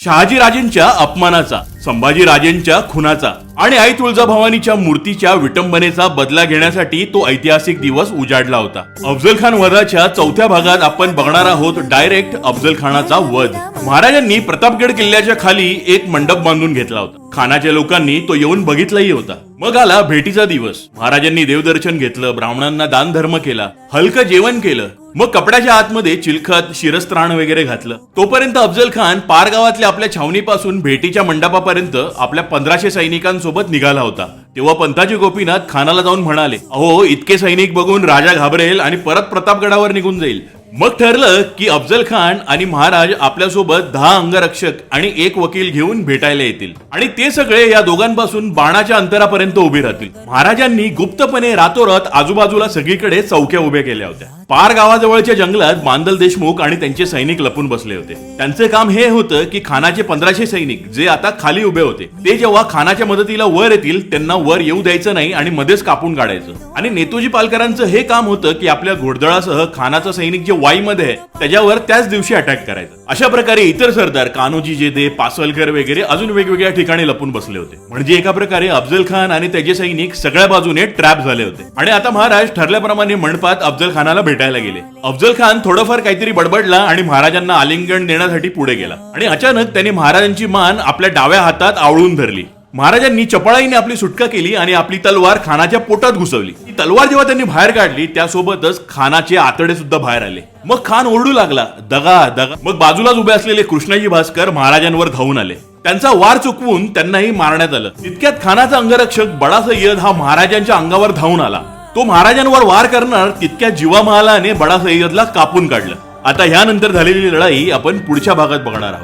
शहाजीराजेंच्या अपमानाचा, संभाजीराजेंच्या खुनाचा आणि आई तुळजाभवानीच्या मूर्तीच्या विटंबनेचा बदला घेण्यासाठी तो ऐतिहासिक दिवस उजाडला होता. अफजल खान वधाच्या चौथ्या भागात आपण बघणार आहोत डायरेक्ट अफजल खानाचा वध. महाराजांनी प्रतापगड किल्ल्याच्या खाली एक मंडप बांधून घेतला होता. खानाच्या लोकांनी तो येऊन बघितलाही होता. मग आला भेटीचा दिवस. महाराजांनी देवदर्शन घेतलं, ब्राह्मणांना दान धर्म केला, हलकं जेवण केलं, मग कपड्याच्या आतमध्ये चिलखत शिरस्त्राण वगैरे घातलं. तोपर्यंत अफजल खान पार गावातल्या आपल्या छावणीपासून भेटीच्या मंडपापर्यंत आपल्या 1500 सैनिकांसोबत निघाला होता. तेव्हा पंताजी गोपीनाथ खानाला जाऊन म्हणाले, अहो इतके सैनिक बघून राजा घाबरेल आणि परत प्रतापगडावर निघून जाईल. मग ठरलं की अफजल खान आणि महाराज आपल्यासोबत 10 अंगरक्षक आणि 1 वकील घेऊन भेटायला येतील आणि ते सगळे या दोघांपासून बाणाच्या अंतरापर्यंत उभे राहतील. महाराजांनी गुप्तपणे रातोरात आजूबाजूला सगळीकडे चौक्या उभ्या केल्या होत्या. पार गावाजवळच्या जंगलात बांदल देशमुख आणि त्यांचे सैनिक लपून बसले होते. त्यांचे काम हे होतं की खानाचे 1500 सैनिक जे आता खाली उभे होते ते जेव्हा खानाच्या मदतीला वर येतील त्यांना वर येऊ द्यायचं नाही आणि मध्येच कापून काढायचं. आणि नेतोजी पालकरांचं हे काम होतं की आपल्या घोडदळासह खानाचा सैनिक जे वाईमध्ये आहे त्याच्यावर त्याच दिवशी अटॅक करायचं. अशा प्रकारे इतर सरदार कान्होजी जेदे, पासलकर वगैरे अजून वेगवेगळ्या ठिकाणी लपून बसले होते. म्हणजे एका प्रकारे अफजल खान आणि त्याचे सैनिक सगळ्या बाजूने ट्रॅप झाले होते. आणि आता महाराज ठरल्याप्रमाणे मंडपात अफजल खानाला भेटायला गेले. अफजल खान थोडंफार काहीतरी बडबडला आणि महाराजांना आलिंगन देण्यासाठी पुढे गेला आणि अचानक त्याने महाराजांची मान आपल्या डाव्या हातात आवळून धरली. महाराजांनी चपळाईने आपली सुटका केली आणि आपली तलवार खानाच्या पोटात घुसवली. ती तलवार जेव्हा त्यांनी बाहेर काढली त्यासोबतच खानाचे आतडे सुद्धा बाहेर आले. मग खान ओरडू लागला, दगा दगा. मग बाजूलाच उभे असलेले कृष्णाजी भास्कर महाराजांवर धावून आले. त्यांचा वार चुकवून त्यांनाही मारण्यात आलं. तितक्यात खानाचा अंगरक्षक बडा सय्यद हा महाराजांच्या अंगावर धावून आला. तो महाराजांवर वार करणार तितक्या जीवामहालाने बडा सय्यदला कापून काढलं. आता ह्यानंतर झालेली लढाई आपण पुढच्या भागात बघणार आहोत.